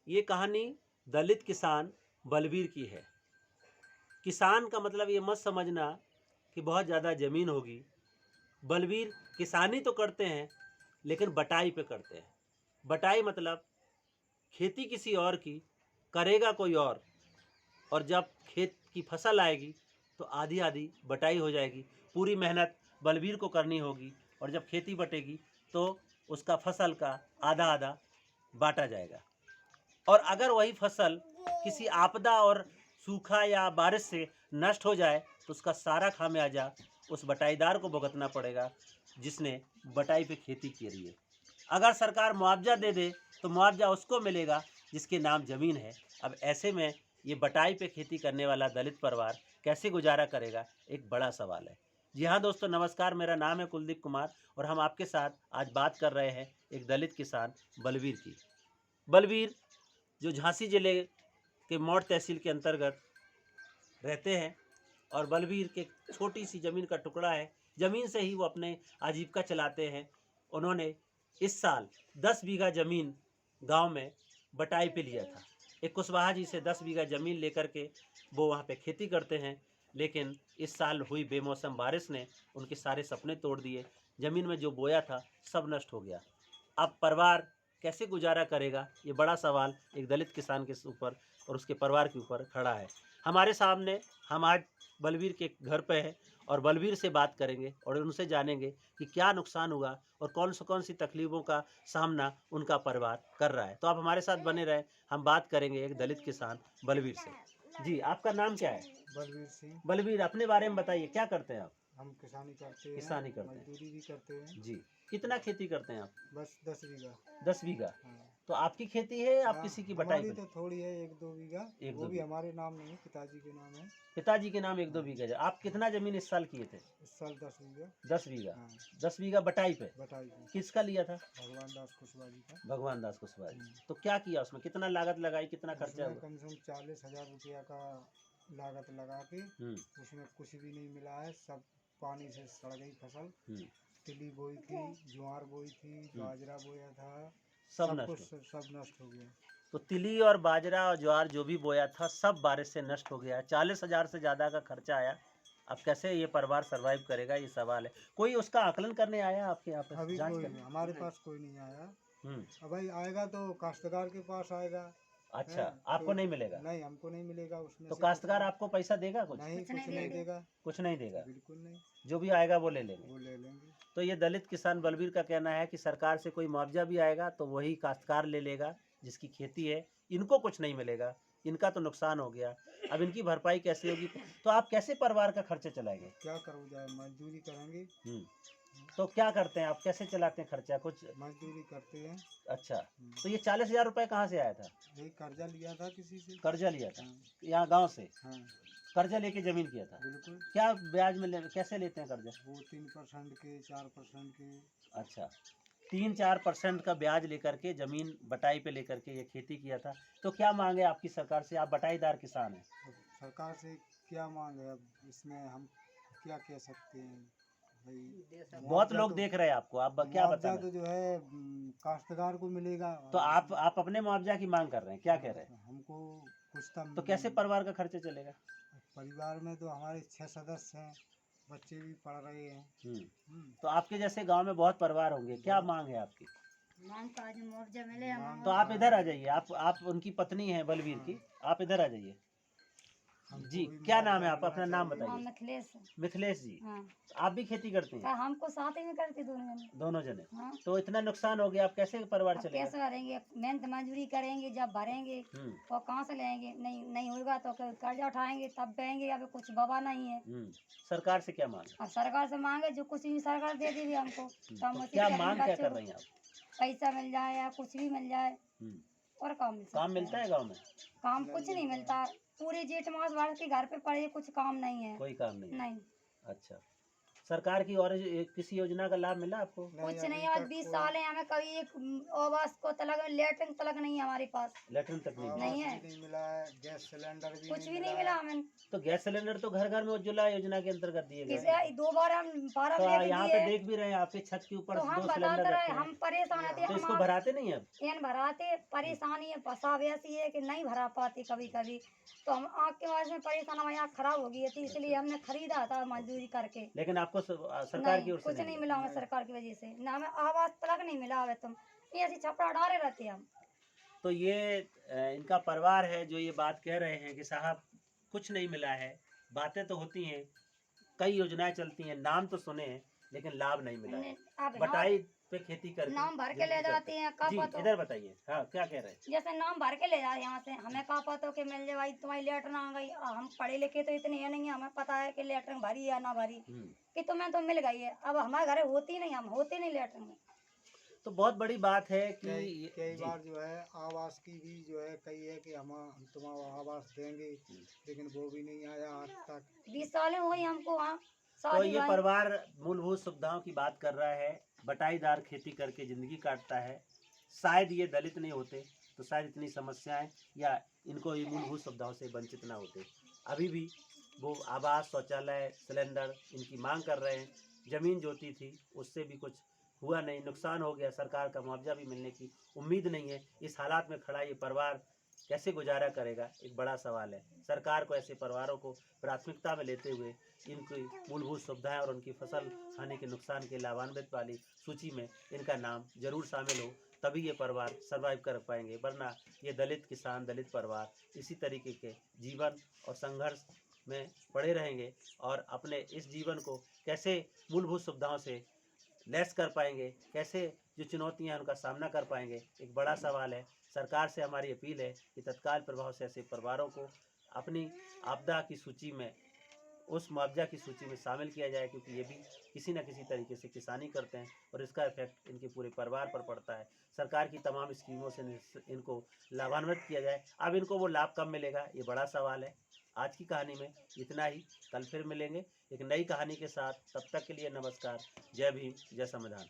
ये कहानी दलित किसान बलबीर की है। किसान का मतलब ये मत समझना कि बहुत ज़्यादा ज़मीन होगी। बलबीर किसानी तो करते हैं लेकिन बटाई पे करते हैं। बटाई मतलब खेती किसी और की करेगा कोई और जब खेत की फसल आएगी तो आधी आधी बटाई हो जाएगी। पूरी मेहनत बलबीर को करनी होगी और जब खेती बटेगी तो उसका फसल का आधा आधा बांटा जाएगा। और अगर वही फसल किसी आपदा और सूखा या बारिश से नष्ट हो जाए तो उसका सारा खामियाजा उस बटाईदार को भुगतना पड़ेगा जिसने बटाई पे खेती की रही है। अगर सरकार मुआवजा दे दे तो मुआवजा उसको मिलेगा जिसके नाम ज़मीन है। अब ऐसे में ये बटाई पे खेती करने वाला दलित परिवार कैसे गुजारा करेगा, एक बड़ा सवाल है। जी हाँ दोस्तों, नमस्कार। मेरा नाम है कुलदीप कुमार और हम आपके साथ आज बात कर रहे हैं एक दलित किसान बलबीर की। बलबीर जो झांसी जिले के मौड़ तहसील के अंतर्गत रहते हैं और बलबीर के छोटी सी ज़मीन का टुकड़ा है। ज़मीन से ही वो अपने आजीविका चलाते हैं। उन्होंने इस साल 10 बीघा ज़मीन गांव में बटाई पे लिया था। एक कुशवाहा जी से 10 बीघा ज़मीन लेकर के वो वहाँ पे खेती करते हैं, लेकिन इस साल हुई बेमौसम बारिश ने उनके सारे सपने तोड़ दिए। ज़मीन में जो बोया था सब नष्ट हो गया। अब परिवार कैसे गुजारा करेगा, ये बड़ा सवाल एक दलित किसान के ऊपर और उसके परिवार के ऊपर खड़ा है। हमारे सामने हम आज बलबीर के घर पे हैं और बलबीर से बात करेंगे और उनसे जानेंगे कि क्या नुकसान हुआ और कौन सी तकलीफ़ों का सामना उनका परिवार कर रहा है। तो आप हमारे साथ बने रहें, हम बात करेंगे एक दलित किसान बलबीर से। जी, आपका नाम क्या है? बलवीर सिंह। बलबीर, अपने बारे में बताइए, क्या करते हैं आप? हम किसानी करते हैं, किसानी करते हैं। मजदूरी भी करते हैं। जी, कितना खेती करते हैं आप? बस 10 बीघा। 10 बीघा। हाँ। तो आपकी खेती है या आप हाँ, किसी की बटाई हमारी पे? तो थोड़ी है, 1-2 बीघा। एक वो दो भी बीघा हमारे नाम नहीं है, पिताजी के नाम है। पिताजी के नाम 1-2 बीघा है। आप कितना जमीन इस साल किए थे? इस साल 10 बीघा। 10 बीघा। हाँ। 10 बीघा बटाई पे बटाई की। किसका लिया था? भगवान दास कुशवाहा जी का। भगवान दास कुशवाहा। तो क्या किया उसमें, कितना लागत लगाई, कितना खर्चा उसमें हुआ? कम से कम 40,000 रुपया का लागत लगा के उसमें कुछ भी नहीं मिला है। सब पानी से सड़ गई फसल। तिली बोई थी, ज्वार बोई थी, बाजरा बोया था, सब कुछ सब नष्ट हो गया। तो तिली और बाजरा और ज्वार जो भी बोया था सब बारिश से नष्ट हो गया। 40,000 से ज़्यादा का खर्चा आया। अब कैसे ये परिवार सरवाइव करेगा, ये सवाल है। कोई उसका आकलन करने आया आपके यहाँ पे? अभी कोई नहीं, हमारे पास कोई नहीं आया। अब भाई आएगा तो काश्तकार के पास आएगा। अच्छा, आपको नहीं मिलेगा? नहीं, हमको नहीं मिलेगा उसमें। तो काश्तकार आपको पैसा देगा कुछ? नहीं, कुछ नहीं देगा। कुछ नहीं देगा, बिल्कुल नहीं। जो भी आएगा वो ले लेंगे। वो ले लेंगे। तो ये दलित किसान बलबीर का कहना है कि सरकार से कोई मुआवजा भी आएगा तो वही काश्तकार ले लेगा जिसकी खेती है, इनको कुछ नहीं मिलेगा, इनका तो नुकसान हो गया। अब इनकी भरपाई कैसे होगी? तो आप कैसे परिवार का खर्चा चलाएंगे? क्या करूँ जाए, मजदूरी करेंगे। तो क्या करते हैं आप, कैसे चलाते हैं खर्चा? कुछ मजदूरी करते हैं। अच्छा, तो ये 40,000 रुपये कहाँ से आया था? यही कर्जा लिया था किसी से। कर्जा लिया था? यहाँ गाँव से? हाँ। कर्जा लेके जमीन किया था? बिल्कुल। क्या ब्याज में कैसे लेते हैं कर्जा? वो 3% के, 4% के। अच्छा, 3-4% का ब्याज लेकर के जमीन बटाई पे लेकर के ये खेती किया था। तो क्या मांग है आपकी सरकार से? आप बटाईदार किसान हैं। सरकार से क्या मांग है? अब इसमें हम क्या कह सकते हैं भाई। बहुत लोग देख रहे हैं आपको, आप क्या बताना? तो जो है काश्तकार को मिलेगा। तो आप अपने मुआवजा की मांग कर रहे हैं, क्या कह रहे हैं? हमको कुछ तो कैसे परिवार का खर्चा चलेगा? परिवार में तो हमारे 6 सदस्य हैं, बच्चे भी पढ़ रहे हैं। तो आपके जैसे गांव में बहुत परिवार होंगे, क्या मांग है आपकी? मांग तो आज मुआवजा मिले। तो आप इधर आ जाइए, आप उनकी पत्नी हैं बलबीर की, आप इधर आ जाइए। जी, क्या नाम है? आप अपना नाम बताइए। मिथिलेश। मिथिलेश जी। हाँ। आप भी खेती करते हैं? हमको साथ ही में करते दोनों जने। हाँ। तो इतना नुकसान हो गया, आप कैसे परिवार चलेगा? कैसे भरेंगे? मेहनत मजदूरी करेंगे, जब भरेंगे तो कहाँ से लेंगे? नहीं होगा तो कर्जा उठाएंगे तब देंगे। अभी कुछ बवा नहीं है। सरकार से क्या मांग? अब सरकार से मांगे जो कुछ भी सरकार दे देगी हमको। तो क्या मांग क्या कर रही हैं आप? पैसा मिल जाए या कुछ भी मिल जाए और काम मिलता है गाँव में? काम कुछ नहीं मिलता। पूरे जेठ मास भर के घर पे पड़े, कुछ काम नहीं है। कोई काम नहीं? नहीं। अच्छा, सरकार की और किसी योजना का लाभ मिला आपको? कुछ अभी नहीं, आज तक 20 कोई साल है, हमें कभी एक आवास को तलक लेटरिन तलक नहीं है हमारे पास, लेटरिन तक नहीं मिला? नहीं आवास है। भी नहीं मिला है, गैस सिलेंडर भी कुछ भी नहीं नहीं मिला मिला है। हमें। तो गैस सिलेंडर तो घर घर में उज्ज्वला योजना के अंतर्गत दिए गए किसे हैं। 2 बार हम फार्म तो लेके यहाँ पे दिए, देख भी रहे हैं आपके छत के ऊपर तो हम 2 बताते सिलेंडर रहे, रखे हैं। हम परेशान थे, तो हम इसको भराते नहीं अब? एन भराते, परेशानी है, फंसा वैसी है कि नहीं भरा पाते कभी कभी, तो हम आग के वजह से परेशान, हमारी आँख खराब हो गई थी, इसलिए हमने खरीदा था मजदूरी करके। लेकिन आपको सरकार की नहीं, ओर से कुछ नहीं नहीं मिला? मिला हमें सरकार की वजह से, ना हमें आवास तलक नहीं मिला हमें, तुम ये ऐसी छपड़ा डाले रहते हम। तो ये इनका परिवार है जो ये बात कह रहे हैं कि साहब कुछ नहीं मिला है। बातें तो होती हैं, कई योजनाएं चलती हैं, नाम तो सुने हैं, लेकिन लाभ नहीं मिला है। अब बटाई पे खेती करके नाम भर के जिंदगी ले जाते हैं, करते जी, पता इधर बताइए। हाँ, क्या कह रहे हैं? जैसे नाम भर के ले जाए यहाँ से, हमें कहा पता कि मिल जाए भाई तुम्हारी लेटर आ गई, और हम पढ़े लिखे तो इतने है नहीं, हमें पता है कि लेटर भरी या ना भरी, कि तुम्हें तो मिल गई है। अब हमारे घर होती नहीं, हम होते नहीं लेटर में। तो बहुत बड़ी बात है कि कई जी, बार जो है आवास की भी जो है कही है कि हम तुम्हारा आवास देंगे, लेकिन वो भी नहीं आया आज तक। 20 साल हो गई हमको वहाँ तो शादी ये भाई। परिवार मूलभूत सुविधाओं की बात कर रहा है, बटाईदार खेती करके जिंदगी काटता है। शायद ये दलित नहीं होते तो शायद इतनी समस्याएं या इनको ये मूलभूत सुविधाओं से वंचित ना होते। अभी भी वो आवास, शौचालय, सिलेंडर इनकी मांग कर रहे हैं। जमीन जोती थी उससे भी कुछ हुआ नहीं, नुकसान हो गया, सरकार का मुआवजा भी मिलने की उम्मीद नहीं है। इस हालात में खड़ा ये परिवार कैसे गुजारा करेगा, एक बड़ा सवाल है। सरकार को ऐसे परिवारों को प्राथमिकता में लेते हुए इनकी मूलभूत सुविधाएं और उनकी फसल हानि के नुकसान के लाभान्वित वाली सूची में इनका नाम जरूर शामिल हो, तभी ये परिवार सर्वाइव कर पाएंगे। वरना ये दलित किसान, दलित परिवार इसी तरीके के जीवन और संघर्ष में पड़े रहेंगे और अपने इस जीवन को कैसे मूलभूत सुविधाओं से लैस कर पाएंगे, कैसे जो चुनौतियां हैं उनका सामना कर पाएंगे, एक बड़ा सवाल है। सरकार से हमारी अपील है कि तत्काल प्रभाव से ऐसे परिवारों को अपनी आपदा की सूची में, उस मुआवजा की सूची में शामिल किया जाए, क्योंकि ये भी किसी न किसी तरीके से किसानी करते हैं और इसका इफेक्ट इनके पूरे परिवार पर पड़ता है। सरकार की तमाम स्कीमों से इनको लाभान्वित किया जाए। अब इनको वो लाभ कब मिलेगा, ये बड़ा सवाल है। आज की कहानी में इतना ही, कल फिर मिलेंगे एक नई कहानी के साथ। तब तक के लिए नमस्कार, जय भीम, जय संविधान।